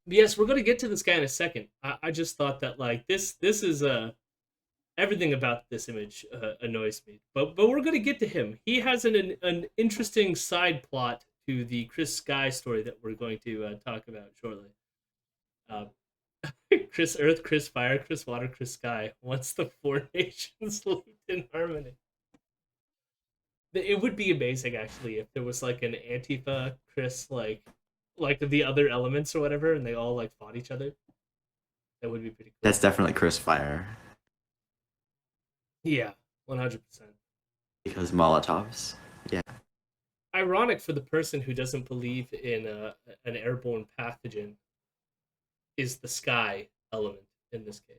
Yes, we're going to get to this guy in a second. I just thought that like this is everything about this image annoys me. But we're going to get to him. He has an interesting side plot to the Chris Sky story that we're going to talk about shortly. Uh, Chris Earth, Chris Fire, Chris Water, Chris Sky. Once the four nations lived in harmony. It would be amazing actually if there was like an Antifa Chris like the other elements or whatever, and they all like fought each other. That would be pretty cool. That's definitely Chris Fire Yeah, 100%. because Molotovs. Yeah, Ironic for the person who doesn't believe in an airborne pathogen is the sky element in this case.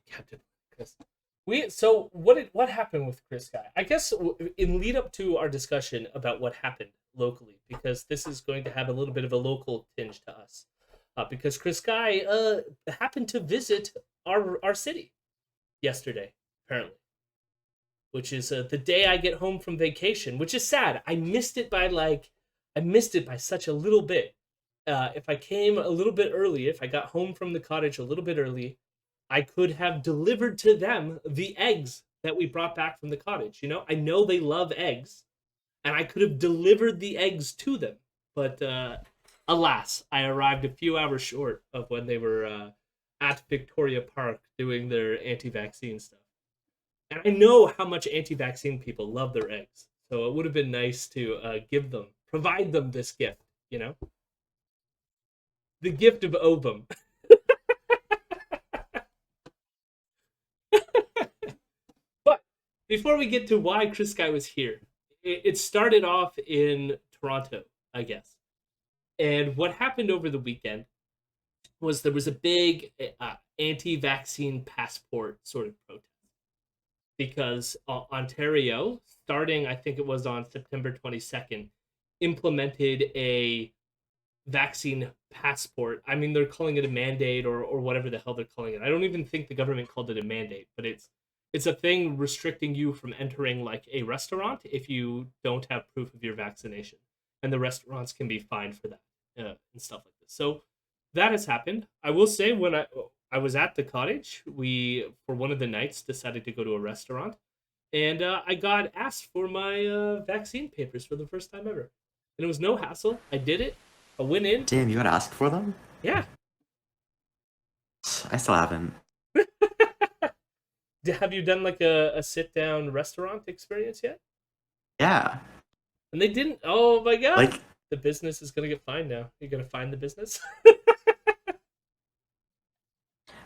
Captain Chris. What happened with Chris Sky? I guess in lead up to our discussion about what happened locally, because this is going to have a little bit of a local tinge to us, because Chris Sky happened to visit our city yesterday, apparently, which is the day I get home from vacation, which is sad. I missed it by such a little bit. If I came a little bit early, if I got home from the cottage a little bit early, I could have delivered to them the eggs that we brought back from the cottage. I know they love eggs, and I could have delivered the eggs to them. But alas, I arrived a few hours short of when they were at Victoria Park doing their anti-vaccine stuff. And I know how much anti-vaccine people love their eggs, so it would have been nice to provide them this gift. The gift of ovum. But before we get to why Chris Guy was here, it started off in Toronto, I guess. And what happened over the weekend was there was a big anti-vaccine passport sort of protest because Ontario, starting I think it was on September 22nd, implemented a vaccine passport. I mean, they're calling it a mandate or whatever the hell they're calling it. I don't even think the government called it a mandate, but it's a thing restricting you from entering like a restaurant if you don't have proof of your vaccination, and the restaurants can be fined for that and stuff like this. So that has happened. I will say when I was at the cottage, we for one of the nights decided to go to a restaurant, and I got asked for my vaccine papers for the first time ever, and it was no hassle. I did it. I went in. damn, you gotta ask for them. Yeah. I still haven't. Have you done like a sit down restaurant experience yet? Yeah, And they didn't. Oh my god. like The business is gonna get fined now. You're gonna find the business.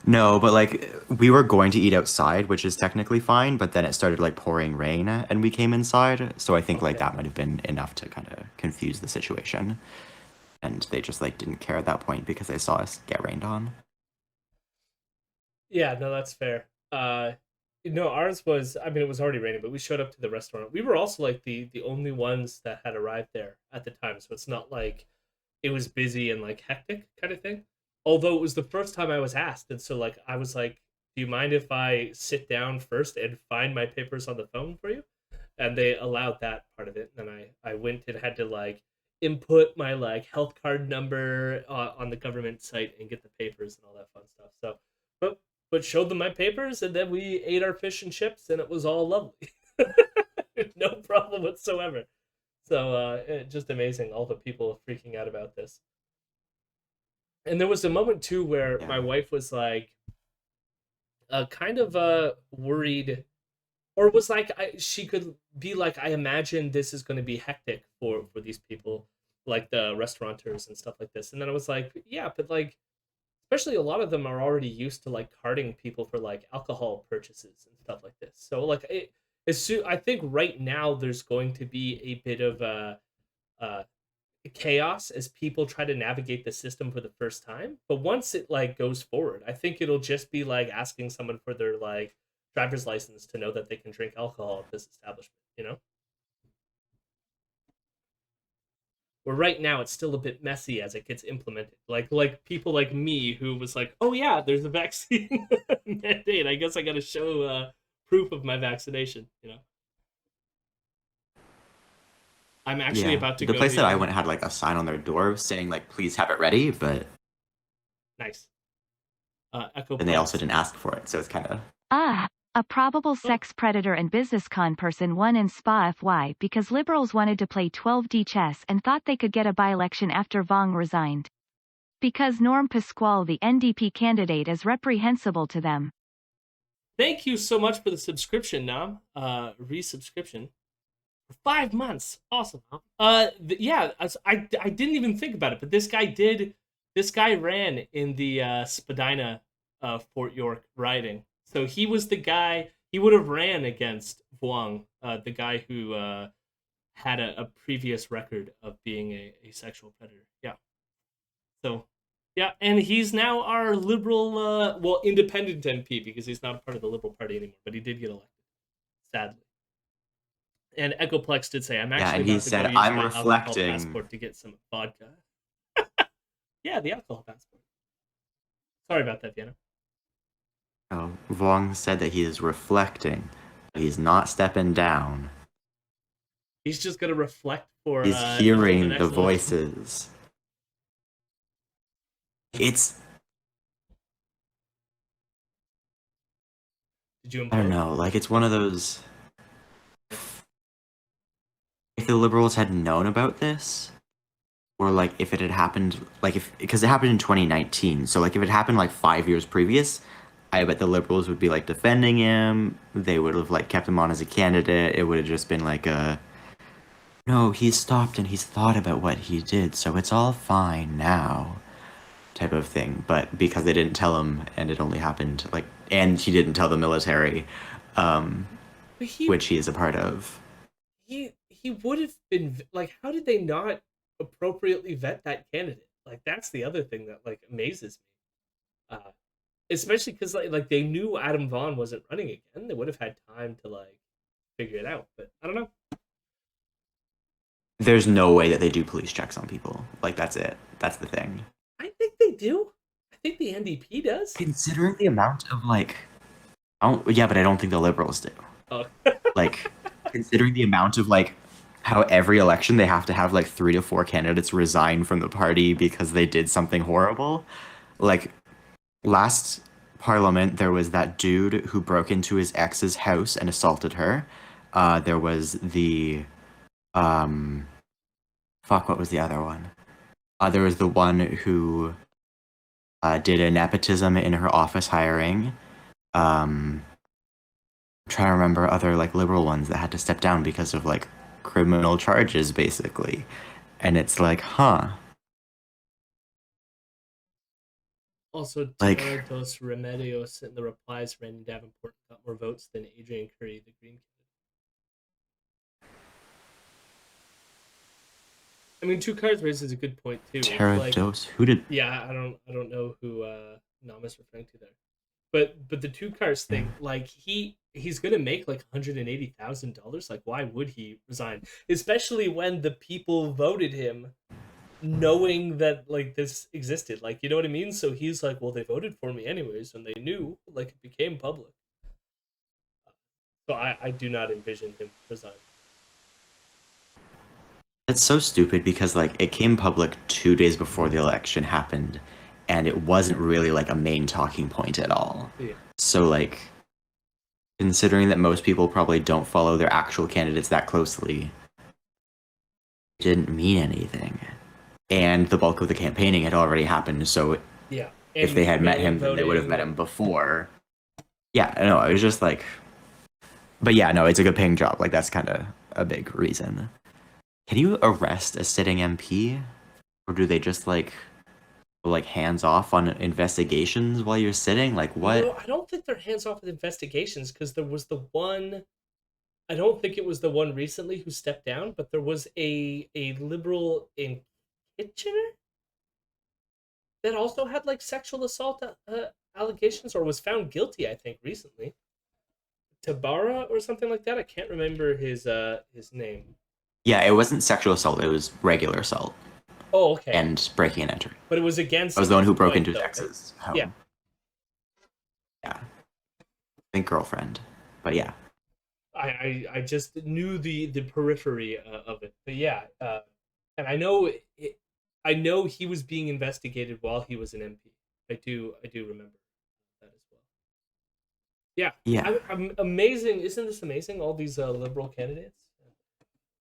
no, but like we were going to eat outside, which is technically fine, but then it started like pouring rain and we came inside, so I think like Okay. that might have been enough to kind of confuse the situation. And they just like didn't care at that point because they saw us get rained on. Yeah, no, that's fair. No, ours was. I mean, it was already raining, but we showed up to the restaurant. We were also like the only ones that had arrived there at the time, so it's not like it was busy and like hectic kind of thing. Although it was the first time I was asked, and so like I was like, "Do you mind if I sit down first and find my papers on the phone for you?" And they allowed that part of it. And then I went and had to like input my like health card number on the government site and get the papers and all that fun stuff. So, but but showed them my papers, and then we ate our fish and chips, and it was all lovely. No problem whatsoever. So just amazing, all the people freaking out about this. And there was a moment too where Yeah. my wife was like, kind of worried, or was like, she could be like, I imagine this is going to be hectic for these people, like the restaurateurs and stuff like this. And then I was like, yeah, but like, especially a lot of them are already used to like carding people for like alcohol purchases and stuff like this. So like, I think right now there's going to be a bit of uh chaos as people try to navigate the system for the first time. But once it like goes forward, I think it'll just be like asking someone for their like driver's license to know that they can drink alcohol at this establishment. Where right now it's still a bit messy as it gets implemented. Like people like me who was like, oh yeah, there's a vaccine mandate. I guess I got to show proof of my vaccination. I'm actually Yeah, about to the go place that I to. went had like a sign on their door saying like please have it ready, but Nice. then they also Echoplex. didn't ask for it, so it's kind of Ah, a probable Oh, sex predator and business con person won in Spa FY because liberals wanted to play 12D chess and thought they could get a by-election after Vong resigned. Because Norm Pasquale, the NDP candidate, is reprehensible to them. thank you so much for the subscription, Nam. Resubscription for 5 months. Awesome. Nam. Yeah, I didn't even think about it, but this guy did. This guy ran in the Spadina, Fort York riding. So he was the guy. He would have ran against Vuong, the guy who had a previous record of being a sexual predator. Yeah. So, yeah, and he's now our liberal, well, independent MP because he's not a part of the Liberal Party anymore, but he did get elected, sadly. And Echoplex did say, I'm yeah. actually And he about to go said, use "I'm my alcohol reflecting." passport to get some vodka. Yeah, the alcohol passport. Sorry about that, Vienna. Oh, Vuong said that he is reflecting. He's not stepping down. He's just going to reflect for He's until the hearing the next election. voices. It's Did you I don't implode? know, like it's one of those. If the liberals had known about this, or like if it had happened, like if because it happened in 2019, so like if it happened like 5 years previous, I bet the liberals would be like defending him. They would have like kept him on as a candidate. It would have just been like a no, he's stopped and he's thought about what he did, so it's all fine now type of thing. But because they didn't tell him and it only happened like and he didn't tell the military, um, But which he is a part of. he would have been like, how did they not appropriately vet that candidate? Like, that's the other thing that like amazes me. Especially because like they knew Adam Vaughn wasn't running again. They would have had time to like figure it out. But I don't know. There's no way that they do police checks on people. Like that's it. That's the thing. I think they do. I think the NDP does. Considering the amount of like, I don't, yeah, but I don't think the liberals do. Oh, Like, considering the amount of like how every election they have to have like 3 to 4 candidates resign from the party because they did something horrible. Like last parliament, there was that dude who broke into his ex's house and assaulted her. There was the um, fuck, what was the other one? There was the one who did a nepotism in her office hiring. I'm trying to remember other like liberal ones that had to step down because of like criminal charges, basically. And it's like, huh? also, Like, Tara dos Remedios in the replies, Randy Davenport got more votes than Adrian Curry, the Green candidate. I mean, two cards raises a good point too. It's Tara like, Dose, who did? yeah, I don't know who Nam is referring to there. But the two cars Yeah. thing, like he's gonna make like $180,000. Like, why would he resign? Especially when the people voted him, knowing that like this existed. Like, you know what I mean? So he's like, well, they voted for me anyways, and they knew. Like, it became public. So I do not envision him resigning. That's so stupid because like it came public 2 days before the election happened, and it wasn't really like a main talking point at all. Yeah. So like, considering that most people probably don't follow their actual candidates that closely, it didn't mean anything. And the bulk of the campaigning had already happened, so Yeah. if And they had met mail-in him, then they would have met voting. him before. Yeah, no, it was just like, but yeah, no, it's a good paying job. Like that's kind of a big reason. Can you arrest a sitting MP, or do they just like hands off on investigations while you're sitting? Like what? No, I don't think they're hands off with investigations because there was the one. I don't think it was the one recently who stepped down, but there was a liberal in Kitchener that also had like sexual assault allegations or was found guilty. I think recently, Tabara or something like that. I can't remember his name. Yeah, it wasn't sexual assault. It was regular assault Oh, okay, and breaking and entering. but it was I against was the one who broke wife into his though, right? ex's Yeah, home. Yeah, I think girlfriend, but yeah. I just knew the periphery of it. but yeah, and I know he was being investigated while he was an MP. I do remember that as well. Yeah, Yeah, I'm amazing. Isn't this amazing? All these liberal candidates,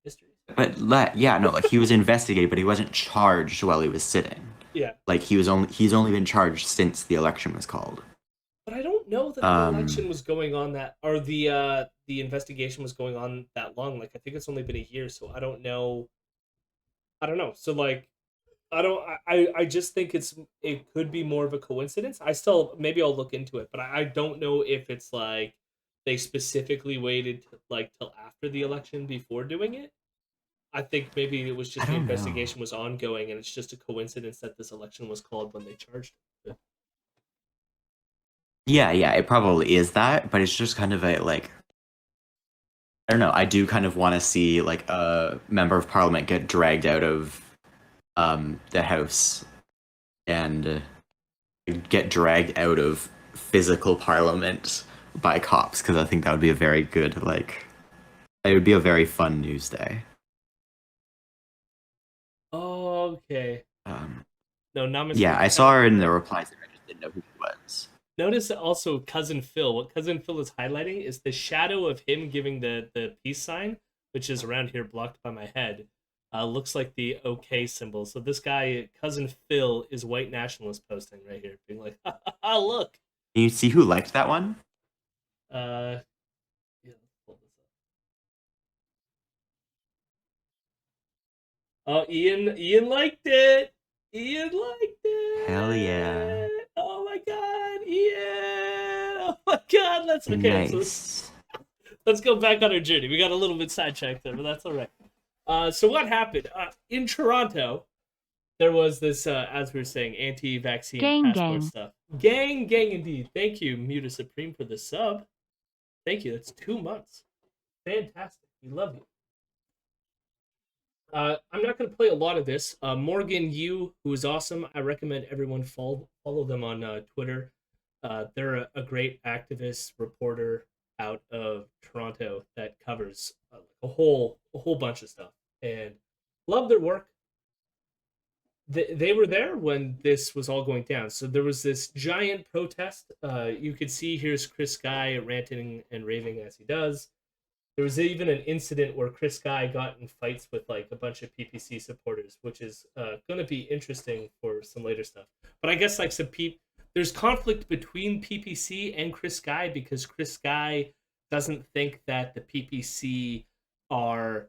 histories. but yeah, no, like he was investigated, but he wasn't charged while he was sitting. Yeah, Like he's only been charged since the election was called. but I don't know that the Um, election was going on that, or the investigation was going on that long. Like I think it's only been a year, so I don't know. I don't know. So like I don't. I just think it could be more of a coincidence. I still maybe I'll look into it, but I don't know if it's like they specifically waited like till after the election before doing it. I think maybe it was I just the don't know. investigation was ongoing, and it's just a coincidence that this election was called when they charged him. Yeah, yeah, it probably is that, but it's just kind of a like I don't know. I do kind of want to see like a member of parliament get dragged out of the house and get dragged out of physical parliament by cops because I think that would be a very good like it would be a very fun news day. Okay. Um, No, not Mr. yeah, I saw Cousin her in the Phil. replies. I just didn't know who she was. Notice also Cousin Phil. What Cousin Phil is highlighting is the shadow of him giving the peace sign, which is around here blocked by my head. Looks like the OK symbol. So this guy, Cousin Phil, is white nationalist posting right here, being like, ha, ha, ha, look. Can you see who liked that one? Uh, yeah, let's pull this up. Oh, Ian liked it. Ian liked Hell yeah. it. Oh my God, Ian. Oh my God. Nice. Let's go back on our journey. We got a little bit sidetracked there, but that's all right. So what happened in Toronto? There was this, as we were saying, anti-vaccine Gang, passport gang. stuff. Gang, indeed. Thank you, Muta Supreme, for the sub. Thank you. That's 2 months. Fantastic. We love you. I'm not going to play a lot of this. Morgan Yu, who is awesome. I recommend everyone follow them on Twitter. They're a great activist reporter out of Toronto that covers a whole bunch of stuff, and love their work. They were there when this was all going down. So there was this giant protest. You could see here's Chris Guy ranting and raving as he does. There was even an incident where Chris Guy got in fights with like a bunch of PPC supporters, which is going to be interesting for some later stuff. But I guess like there's conflict between PPC and Chris Guy because Chris Guy doesn't think that the PPC are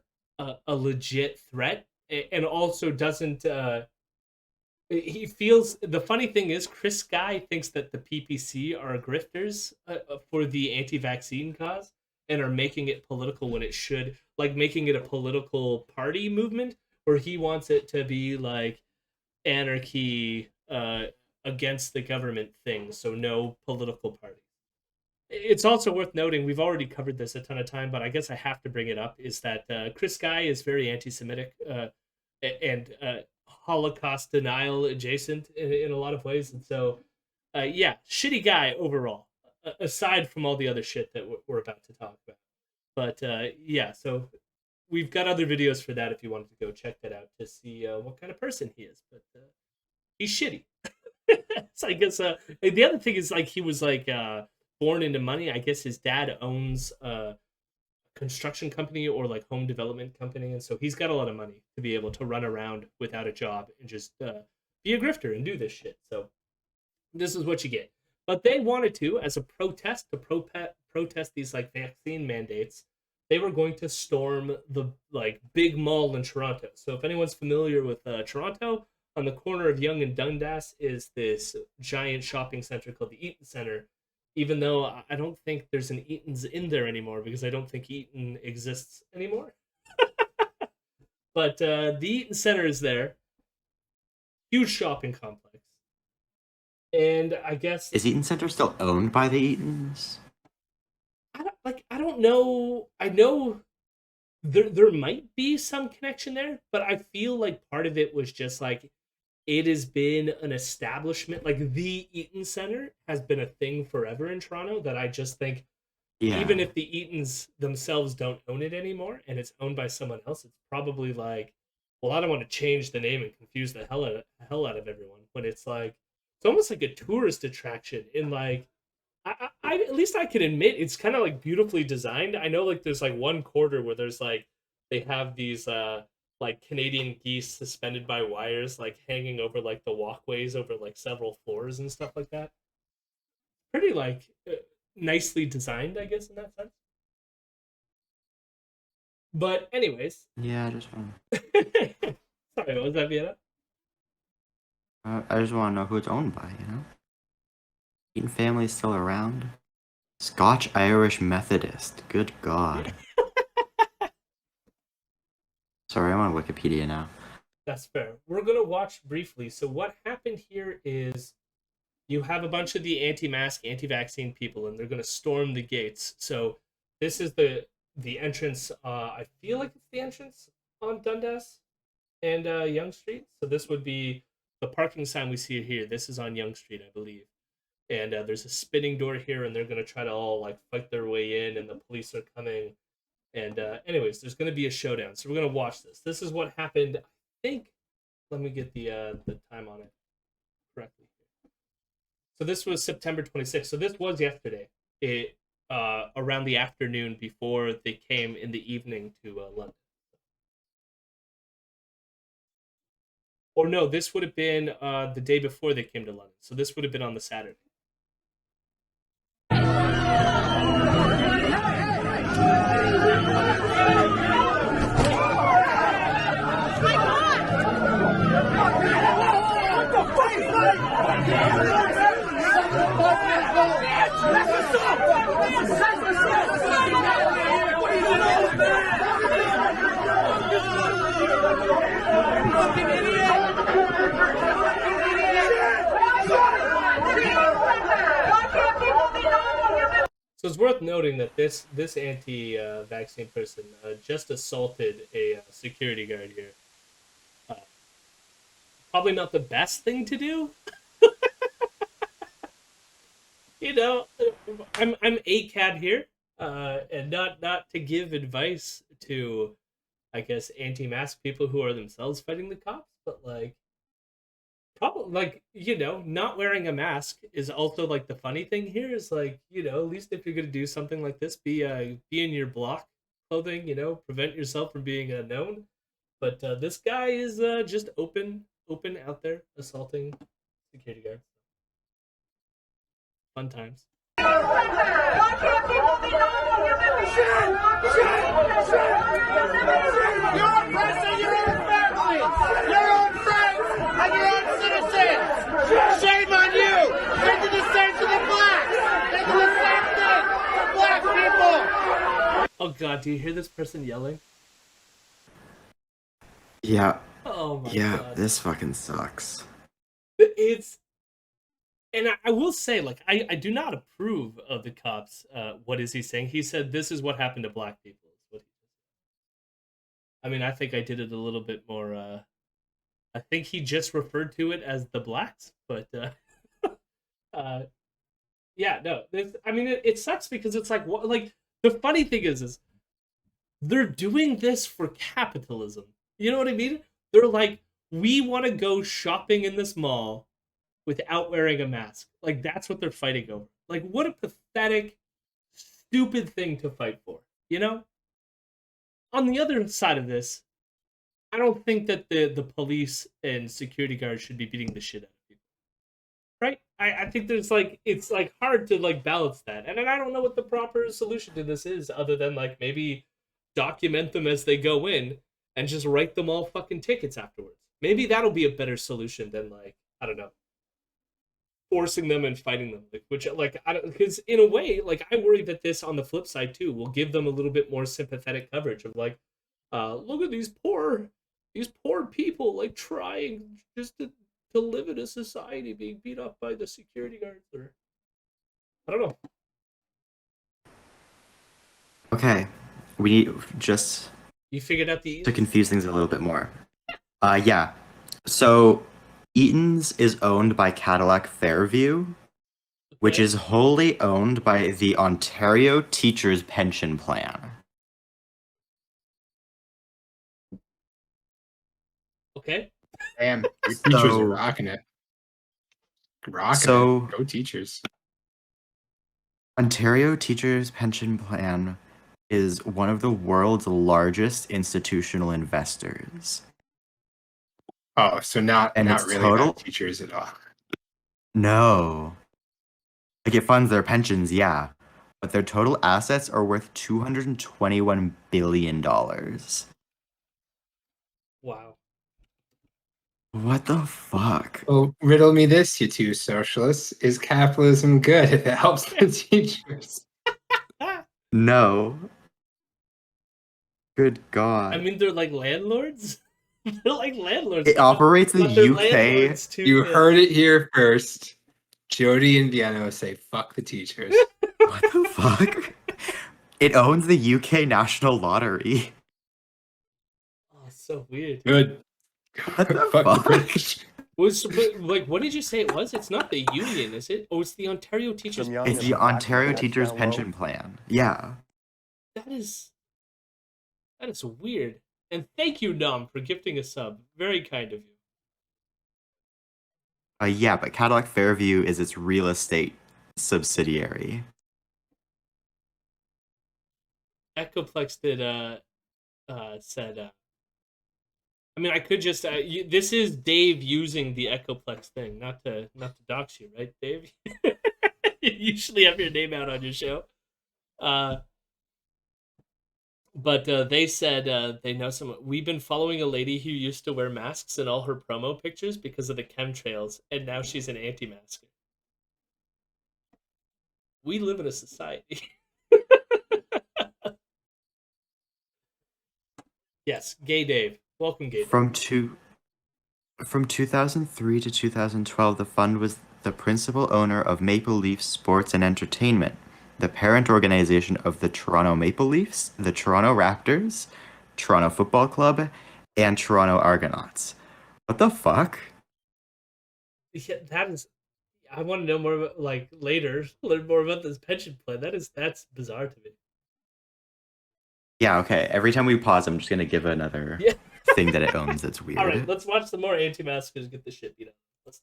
a legit threat, and also doesn't. He feels the funny thing is Chris Guy thinks that the PPC are grifters for the anti-vaccine cause and are making it political when it should, like making it a political party movement where he wants it to be like anarchy against the government thing, so no political party. It's also worth noting, we've already covered this a ton of time, but I guess I have to bring it up, is that Chris Guy is very anti-Semitic and Holocaust denial adjacent in a lot of ways. And so, yeah, shitty guy overall, aside from all the other shit that we're about to talk about. But yeah, so we've got other videos for that if you wanted to go check that out to see what kind of person he is. But he's shitty. So I guess the other thing is like he was like born into money. I guess his dad owns a construction company or like home development company, and so he's got a lot of money to be able to run around without a job and just be a grifter and do this shit. So this is what you get. But they wanted to, as a protest, protest these like vaccine mandates. They were going to storm the like big mall in Toronto. So if anyone's familiar with Toronto, on the corner of Yonge and Dundas is this giant shopping center called the Eaton Center. Even though I don't think there's an Eaton's in there anymore because I don't think Eaton exists anymore. But the Eaton Center is there, huge shopping complex, and I guess Is Eaton Center still owned by the Eatons? I don't know. I know there might be some connection there, but I feel like part of it was just like it has been an establishment. Like the Eaton Center has been a thing forever in Toronto that I just think Yeah. even if the Eatons themselves don't own it anymore and it's owned by someone else, it's probably like, well, I don't want to change the name and confuse the hell out of everyone. When it's like, it's almost like a tourist attraction in like, I at least I can admit it's kind of like beautifully designed. I know like there's like one quarter where there's like they have these like Canadian geese suspended by wires like hanging over like the walkways over like several floors and stuff like that. Pretty like nicely designed, I guess, in that sense. But anyways, Yeah, I just want. sorry, what was that, Vienna? I just want to know who it's owned by. You know, Eaton family is still around. Scotch Irish Methodist. Good God. Sorry, I'm on Wikipedia now. That's fair. We're gonna watch briefly. So what happened here is you have a bunch of the anti-mask, anti-vaccine people, and they're gonna storm the gates. So this is the entrance. I feel like it's the entrance on Dundas and Young Street. So this would be the parking sign we see here. This is on Young Street, I believe. And there's a spinning door here, and they're gonna try to all like fight their way in, and the police are coming. And anyways, there's gonna be a showdown. So we're gonna watch this. This is what happened. I think. Let me get the time on it correctly. So this was September 26th. So this was yesterday. It around the afternoon before they came in the evening to London. Or no, this would have been the day before they came to London. So this would have been on the Saturday. So it's worth noting that this anti-vaccine person just assaulted a security guard here. Probably not the best thing to do. You know, I'm a cab here, and not to give advice to, I guess, anti-mask people who are themselves fighting the cops, but like, probably like not wearing a mask is also like the funny thing here is like at least if you're gonna do something like this, be in your block clothing, prevent yourself from being known. But this guy is just open out there assaulting security guards. Fun times. Why can't people be normal? You're oppressing your own family, your own friends, and your own citizens. Shame on you. They did the same to the blacks. They did the same thing to black people. Oh God, do you hear this person yelling? Yeah. Oh my Yeah, God. this fucking sucks. It's and I will say, like, I do not approve of the cops. What is he saying? He said this is what happened to black people. Is what he I mean, I think I did it a little bit more. I think he just referred to it as the blacks, but uh, yeah, no. I mean, it sucks because it's like, what? Like, the funny thing is they're doing this for capitalism. You know what I mean? They're like, we want to go shopping in this mall without wearing a mask. Like, that's what they're fighting over. Like, what a pathetic, stupid thing to fight for, On the other side of this, I don't think that the police and security guards should be beating the shit out of people. Right? I think there's like, it's like hard to like balance that. And I don't know what the proper solution to this is other than like maybe document them as they go in and just write them all fucking tickets afterwards. Maybe that'll be a better solution than like, I don't know, forcing them and fighting them, which like I don't, because in a way, like I worry that this on the flip side too will give them a little bit more sympathetic coverage of like, look at these poor people like trying just to live in a society being beat up by the security guards, or I don't know. Okay, we just You figured out the to confuse things a little bit more. Yeah. So Eaton's is owned by Cadillac Fairview. which is wholly owned by the Ontario Teachers Pension Plan. Okay. Damn, your teachers So- are rocking it. Rocking So- it. Go teachers. Ontario Teachers Pension Plan is one of the world's largest institutional investors. Oh, so not And not it's really total- about teachers at all. No. Like it funds their pensions, yeah. But their total assets are worth $221 billion. Wow. What the fuck? Well, riddle me this, you two socialists. Is capitalism good if it helps the teachers? No. Good God. I mean, they're like landlords. They're like landlords. It operates in But the they're UK. landlords too, You man. heard it here first. Jody and Vienno say fuck the teachers. What the fuck? It owns the UK National Lottery. Oh, so weird. Good. What the Fuck fuck? British. Like, what did you say it was? It's not the union, is it? Oh, it's the Ontario Teachers. Some young It's and the black Ontario people Teachers down low. Pension Plan. Yeah. That is weird. And thank you, Nom, for gifting a sub. Very kind of you. Yeah, but Cadillac Fairview is its real estate subsidiary. Echoplex did said. I mean, I could just. This is Dave using the Echoplex thing, not to dox you, right, Dave? You usually have your name out on your show. But they said they know someone. We've been following a lady who used to wear masks in all her promo pictures because of the chemtrails, and now she's an anti-masker. We live in a society. Yes, Gay Dave. Welcome, Gay Dave. From 2003 to 2012, the fund was the principal owner of Maple Leaf Sports and Entertainment, the parent organization of the Toronto Maple Leafs, the Toronto Raptors, Toronto Football Club, and Toronto Argonauts. What the fuck? Yeah, that is. I want to know more about, like, later. Learn more about this pension plan. That's bizarre to me. Yeah, okay. Every time we pause, I'm just gonna give another Yeah. thing that it owns that's weird. All right, let's watch some more anti-maskers get the shit beat up. Let's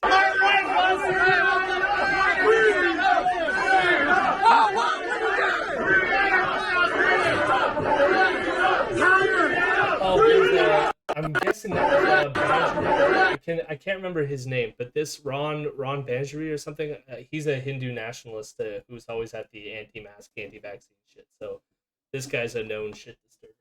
I'm guessing that was Banjari. I can't remember his name, but this Ron Banjari or something. He's a Hindu nationalist who's always at the anti-mask, anti-vaccine shit. So this guy's a known shit disturber.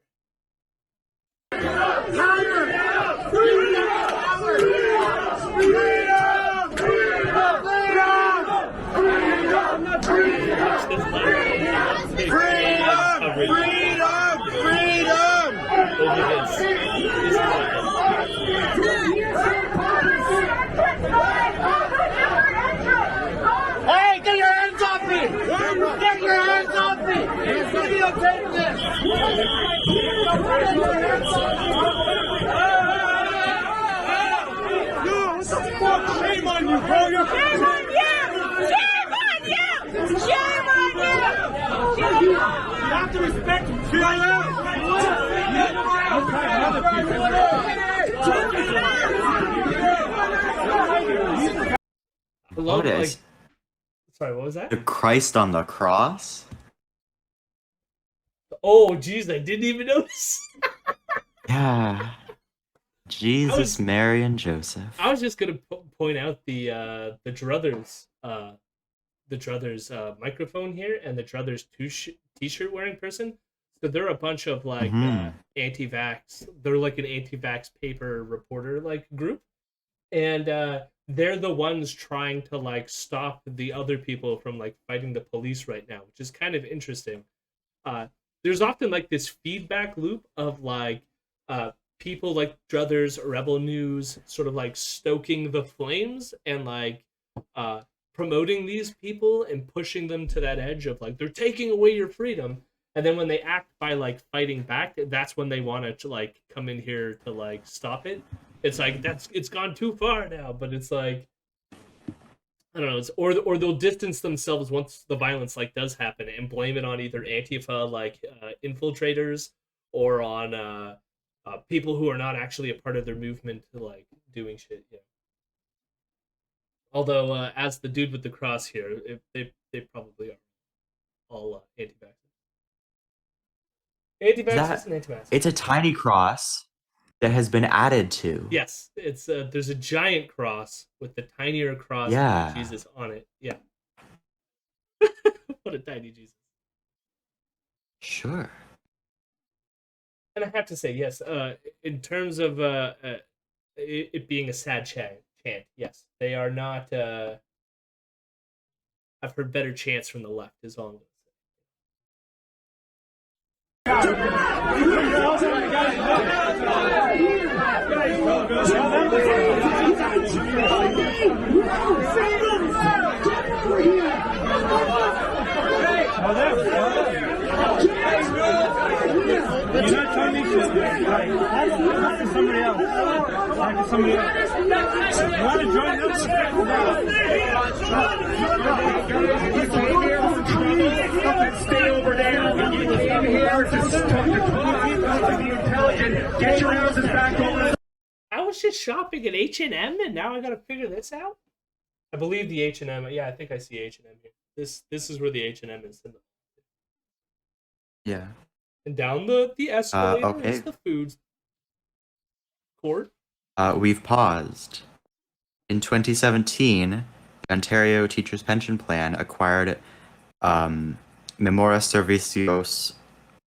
Hey, get your hands off me! Get your hands off me! Videotape this! Yo, what the fuck? Shame on you, bro! Shame on you! Shame on you! Shame on you! You have to respect I love, What like, is sorry, what was that? the Christ on the cross? Oh, jeez, I didn't even notice. Yeah. Jesus, Mary, and Joseph. I was just gonna point out the Druthers microphone here and the Druthers t-shirt wearing person. So they're a bunch of like anti-vax. They're like an anti-vax paper reporter like group, and they're the ones trying to like stop the other people from like fighting the police right now, which is kind of interesting. There's often like this feedback loop of like people like Druthers, Rebel News, sort of like stoking the flames and like promoting these people and pushing them to that edge of like they're taking away your freedom. And then when they act by like fighting back, that's when they want to like come in here to like stop it. It's like it's gone too far now, but it's like I don't know, or they'll distance themselves once the violence like does happen and blame it on either Antifa like infiltrators or on people who are not actually a part of their movement like doing shit. Yeah. Although, as the dude with the cross here, they probably are all anti-vaxxers. Anti-vaxxers and anti-vaxxers. It's a tiny cross that has been added to. Yes, it's there's a giant cross with the tinier cross Yeah. with Jesus on it. Yeah. What a tiny Jesus. Sure. And I have to say, yes, in terms of it being a sad chant, yes, they are not. I've heard better chants from the left, is all I'm going to say. You're not telling me to right. Talk to somebody else. Talk to somebody else. You want to join us? Stay over there. You came here to talk to be intelligent. Get your asses back over. I was just shopping at H&M, and now I got to figure this out. I believe the H&M. Yeah, I think I see H&M here. This is where the H&M is. Yeah. And down the escalator okay. is the food court. We've paused. In 2017, the Ontario Teachers Pension Plan acquired Memorias Servicios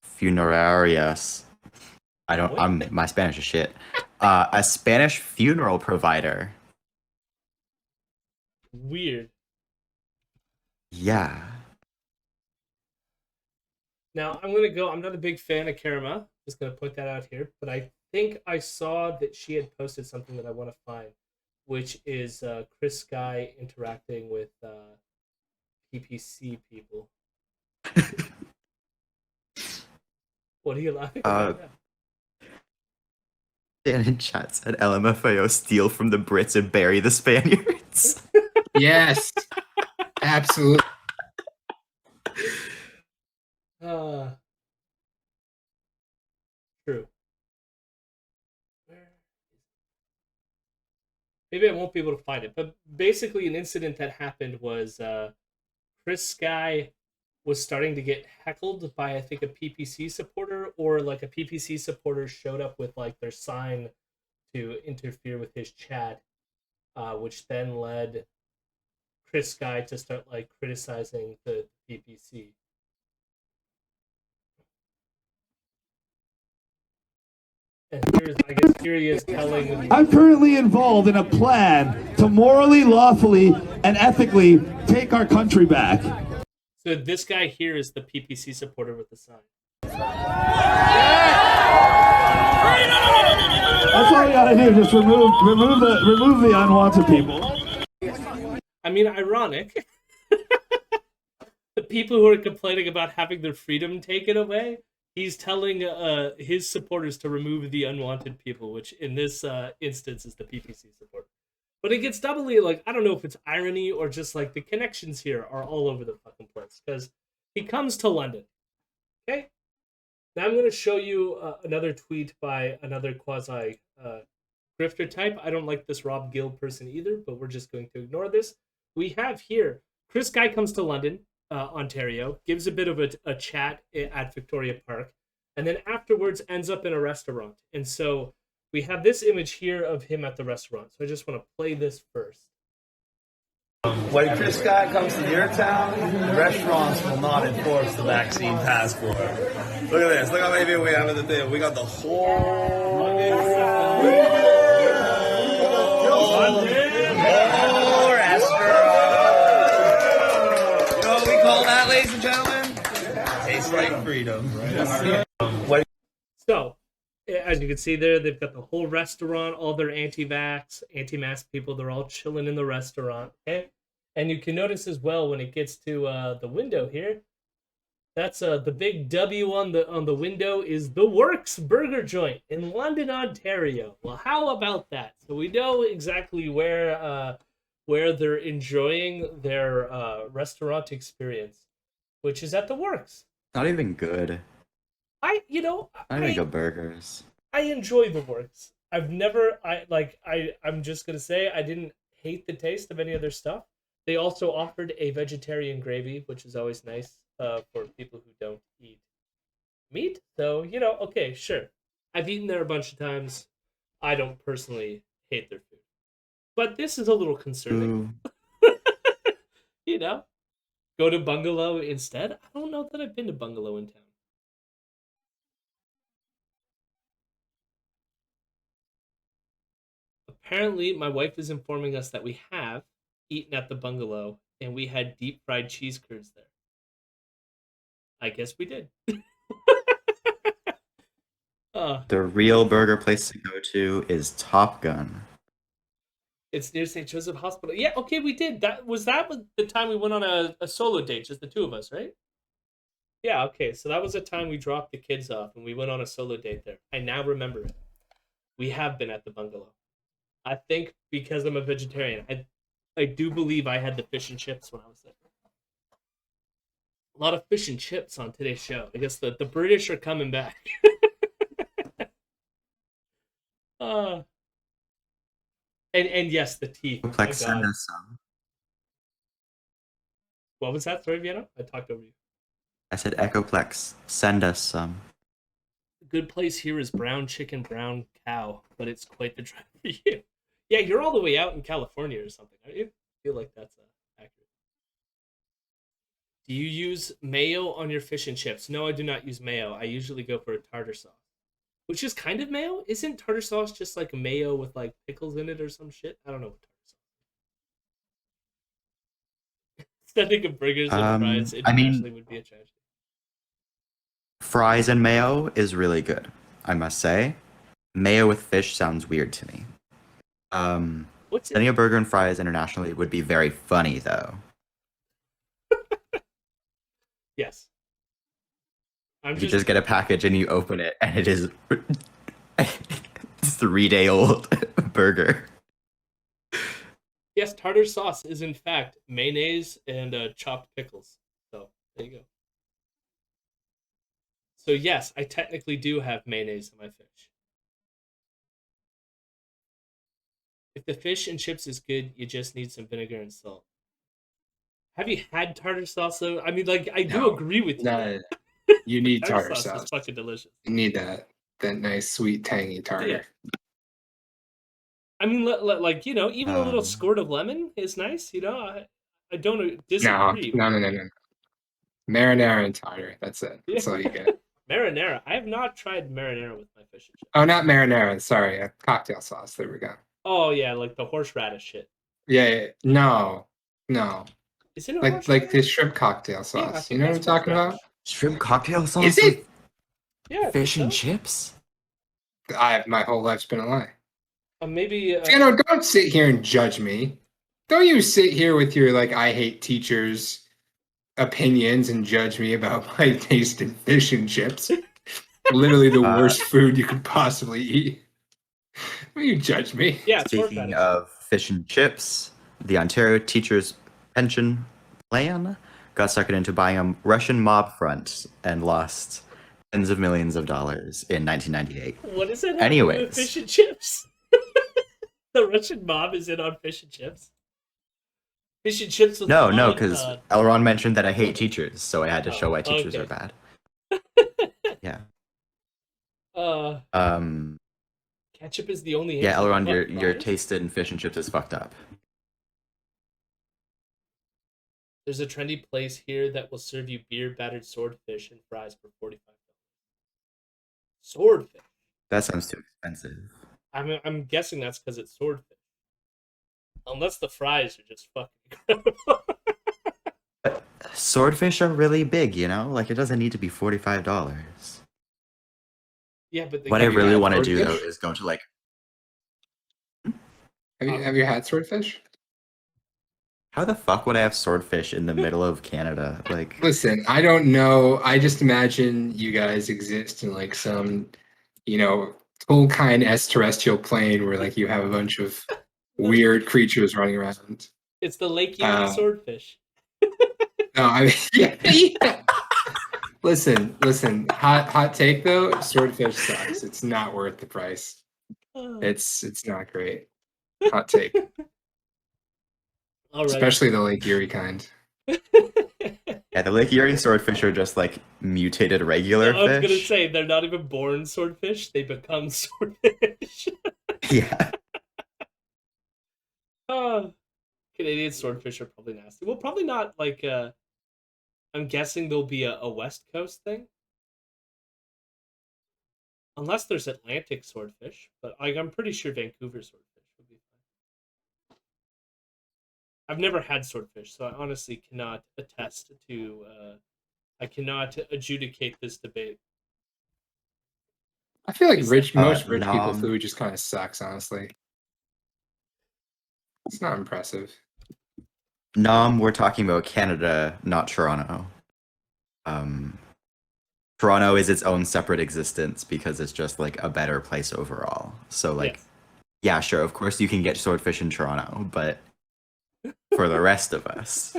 Funerarias. My Spanish is shit. A Spanish funeral provider. Weird. Yeah. Now, I'm not a big fan of Karama. Just going to put that out here. But I think I saw that she had posted something that I want to find, which is Chris Sky interacting with PPC people. What are you laughing about? Dan in chat said LMFAO steal from the Brits and bury the Spaniards. Yes. Absolutely. True. Maybe I won't be able to find it, but basically an incident that happened was Chris Sky was starting to get heckled by, I think, a PPC supporter, or like a PPC supporter showed up with like their sign to interfere with his chat, which then led Chris Sky to start like criticizing the PPC. And here he is telling... I'm currently involved in a plan to morally, lawfully, and ethically take our country back. So this guy here is the PPC supporter with the sign. That's all you gotta do. Just remove the unwanted people. I mean, ironic. The people who are complaining about having their freedom taken away, he's telling his supporters to remove the unwanted people, which in this instance is the PPC supporter. But it gets doubly, like, I don't know if it's irony or just, like, the connections here are all over the fucking place. Because he comes to London. Okay? Now I'm going to show you another tweet by another quasi-grifter type. I don't like this Rob Gill person either, but we're just going to ignore this. We have here, Chris Guy comes to London, Ontario, gives a bit of a chat at Victoria Park, and then afterwards ends up in a restaurant. And so... we have this image here of him at the restaurant, so I just want to play this first. When Chris Guy comes to your town, restaurants will not enforce the vaccine passport. Look at this. Look how many people we have at the thing. We got the whole restaurant. You know what we call that, ladies and gentlemen? Tastes like freedom. So, as you can see there, they've got the whole restaurant, all their anti-vax, anti-mask people, they're all chilling in the restaurant, okay? And you can notice as well when it gets to the window here, that's the big W on the window is the Works Burger Joint in London, Ontario. Well, how about that? So we know exactly where where they're enjoying their restaurant experience, which is at the Works. Not even good. I you know Not even I good burgers. I enjoy the Works. I've never I'm just gonna say I didn't hate the taste of any of their stuff. They also offered a vegetarian gravy, which is always nice for people who don't eat meat. So, okay, sure. I've eaten there a bunch of times. I don't personally hate their food. But this is a little concerning. Ooh. You know? Go to Bungalow instead? I don't know that I've been to Bungalow in town. Apparently, my wife is informing us that we have eaten at the Bungalow and we had deep fried cheese curds there. I guess we did. The real burger place to go to is Top Gun. It's near St. Joseph Hospital. Yeah, okay, we did. That was the time we went on a solo date, just the two of us, right? Yeah, okay. So that was the time we dropped the kids off and we went on a solo date there. I now remember it. We have been at the Bungalow. I think because I'm a vegetarian. I do believe I had the fish and chips when I was there. A lot of fish and chips on today's show. I guess the British are coming back. And yes, the teeth. Oh my Ecoplex, send God. us some. What was that? Sorry, Vienna? I talked over you. I said Ecoplex, send us some. The good place here is brown chicken, brown cow, but it's quite the drive for you. Yeah, you're all the way out in California or something, aren't you? I feel like that's accurate. Do you use mayo on your fish and chips? No, I do not use mayo. I usually go for a tartar sauce, which is kind of mayo. Isn't tartar sauce just like mayo with like pickles in it or some shit? I don't know what tartar sauce. Sending of burgers and fries internationally would be a tragedy. Fries and mayo is really good, I must say. Mayo with fish sounds weird to me. What's Sending it? a burger and fries internationally would be very funny, though. Yes. I'm You just get a package and you open it, and it is 3-day-old burger. Yes, tartar sauce is in fact mayonnaise and chopped pickles. So there you go. So yes, I technically do have mayonnaise in my fish. If the fish and chips is good, you just need some vinegar and salt. Have you had tartar sauce though? I mean, like I do No. agree with you. No, you need tartar Sauce sauce. is fucking delicious. You need that nice, sweet, tangy tartar. Yeah. I mean, like even a little Um, squirt of lemon is nice. I don't disagree. No. Marinara and tartar. That's it. That's all you get. Marinara. I have not tried marinara with my fish and chips. Oh, not marinara. Sorry, cocktail sauce. There we go. Oh yeah, like the horseradish shit. Yeah. No. Is it a Like horseradish? the shrimp cocktail Yeah, I sauce. think You know what I'm that's talking about? horseradish. Shrimp cocktail sauce Is it? Yeah, I fish think and so. chips? My whole life's been a lie. Maybe. Don't sit here and judge me. Don't you sit here with your I hate teachers opinions and judge me about my taste in fish and chips. Literally the worst food you could possibly eat. Will you judge me? Yeah, it's Speaking horseradish. of fish and chips, the Ontario Teachers Pension Plan got suckered into buying a Russian mob front and lost tens of millions of dollars in 1998. What is it? Anyways. With fish and chips. The Russian mob is in on fish and chips. Fish and chips with No, wine? because Elron mentioned that I hate teachers, so I had to show why teachers okay. are bad. Yeah. Ketchup is the only. Yeah, answer. Elron, What, your fries? taste in fish and chips is fucked up. There's a trendy place here that will serve you beer battered swordfish and fries for $45. Swordfish. That sounds too expensive. I'm guessing that's because it's swordfish. Unless the fries are just fucking incredible. Swordfish are really big, Like, it doesn't need to be $45. Yeah, but What I really want to do, though, swordfish? is go to, Have you had swordfish? how the fuck would I have swordfish in the middle of Canada? Like, Listen, I don't know. I just imagine you guys exist in some, Tolkien-esque terrestrial plane where you have a bunch of weird creatures running around. It's the Lake Erie swordfish. No, I mean, yeah. Listen. Hot take though. Swordfish sucks. It's not worth the price. It's not great. Hot take, All right. especially the Lake Erie kind. Yeah, the Lake Erie swordfish are just like mutated regular I was fish. gonna say they're not even born swordfish; they become swordfish. Yeah. Canadian swordfish are probably nasty. Well, probably not like. I'm guessing there'll be a West Coast thing, unless there's Atlantic swordfish. But I'm pretty sure Vancouver swordfish would be fine. I've never had swordfish, so I honestly cannot attest to. I cannot adjudicate this debate. I feel like most rich people nom. food just kind of sucks. Honestly, it's not impressive. We're talking about Canada, not Toronto. Toronto is its own separate existence because it's just like a better place overall. So like, Yes. yeah, sure, of course you can get swordfish in Toronto, but for the rest of us,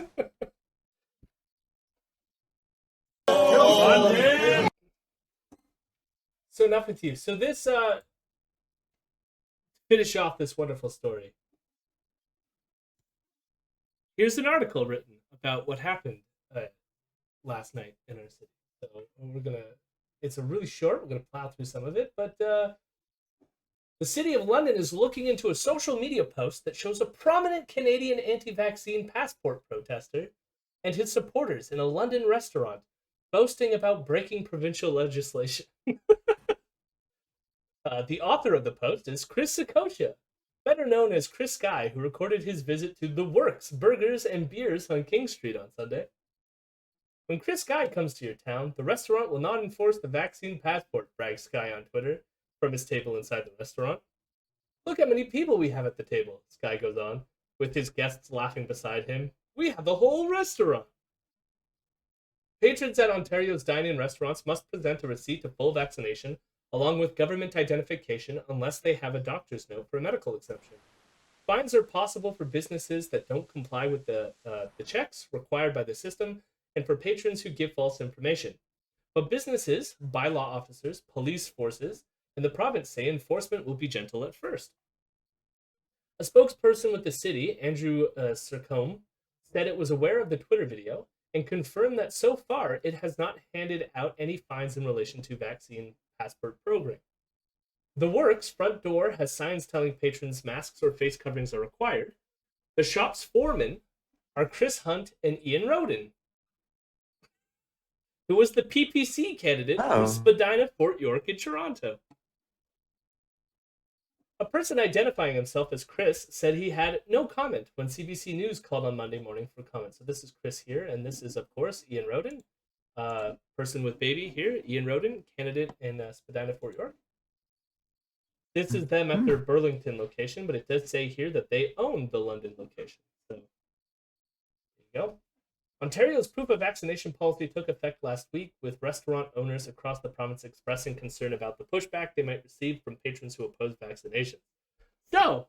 So enough with you. So this finish off this wonderful story. Here's an article written about what happened last night in our city. So it's a really short. We're gonna plow through some of it, but the City of London is looking into a social media post that shows a prominent Canadian anti-vaccine passport protester and his supporters in a London restaurant boasting about breaking provincial legislation. The author of the post is Chris Sikosha, better known as Chris Guy, who recorded his visit to The Works Burgers and Beers on King Street on Sunday. When Chris Guy comes to your town, the restaurant will not enforce the vaccine passport, brags Sky on Twitter from his table inside the restaurant. Look how many people we have at the table, Sky goes on, with his guests laughing beside him. We have the whole restaurant. Patrons at Ontario's dine-in restaurants must present a receipt of full vaccination along with government identification unless they have a doctor's note for a medical exemption. Fines are possible for businesses that don't comply with the checks required by the system and for patrons who give false information. But businesses, bylaw officers, police forces, and the province say enforcement will be gentle at first. A spokesperson with the city, Andrew Sercombe, said it was aware of the Twitter video and confirmed that so far it has not handed out any fines in relation to vaccine passport program. The Works front door has signs telling patrons masks or face coverings are required. The shop's foremen are Chris Hunt and Ian Roden, who was the PPC candidate for Spadina, Fort York, and Toronto. A person identifying himself as Chris said he had no comment when CBC News called on Monday morning for comment. So this is Chris here, and this is, of course, Ian Roden. Person with baby here, Ian Roden, candidate in Spadina, Fort York. This is them at their Burlington location, but it does say here that they own the London location. So there you go. Ontario's proof of vaccination policy took effect last week, with restaurant owners across the province expressing concern about the pushback they might receive from patrons who oppose vaccination. So,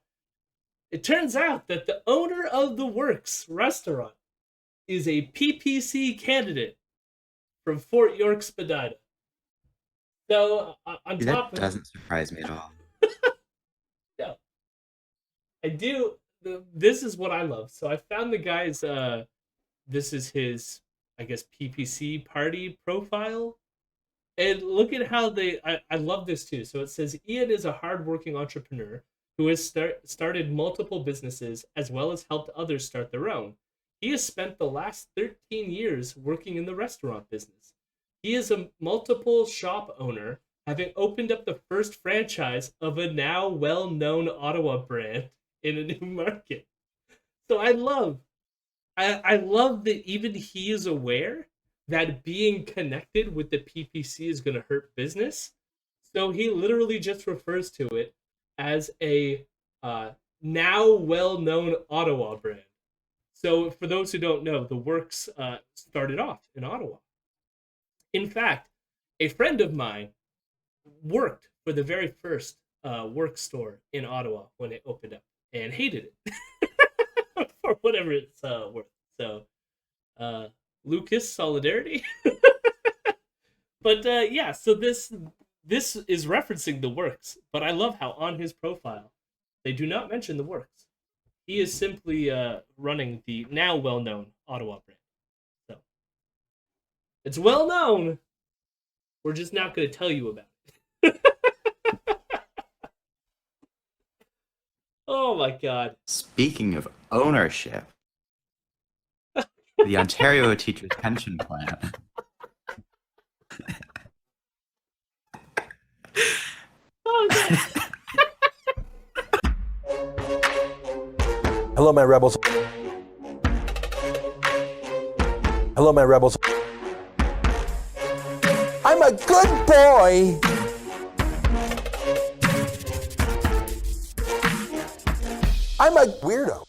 it turns out that the owner of the Works restaurant is a PPC candidate from Fort York, Spadina. So, on top of that doesn't surprise me at all. No. I do. This is what I love. So, I found the guy's... this is his, I guess, PPC party profile. And look at how I love this too. So it says, Ian is a hardworking entrepreneur who has started multiple businesses as well as helped others start their own. He has spent the last 13 years working in the restaurant business. He is a multiple shop owner, having opened up the first franchise of a now well-known Ottawa brand in a new market. So I love that even he is aware that being connected with the PPC is going to hurt business. So he literally just refers to it as a now well-known Ottawa brand. So for those who don't know, the Works started off in Ottawa. In fact, a friend of mine worked for the very first Works store in Ottawa when it opened up and hated it. or whatever it's worth. So, Lucas, solidarity. But yeah, so this is referencing the works, but I love how on his profile they do not mention the works. He is simply running the now well-known Ottawa brand. So it's well known. We're just not going to tell you about it. Oh my god. Speaking of ownership, the Ontario Teachers Pension Plan. Oh, god. Hello, my rebels. Hello, my rebels. I'm a good boy. I'm a weirdo.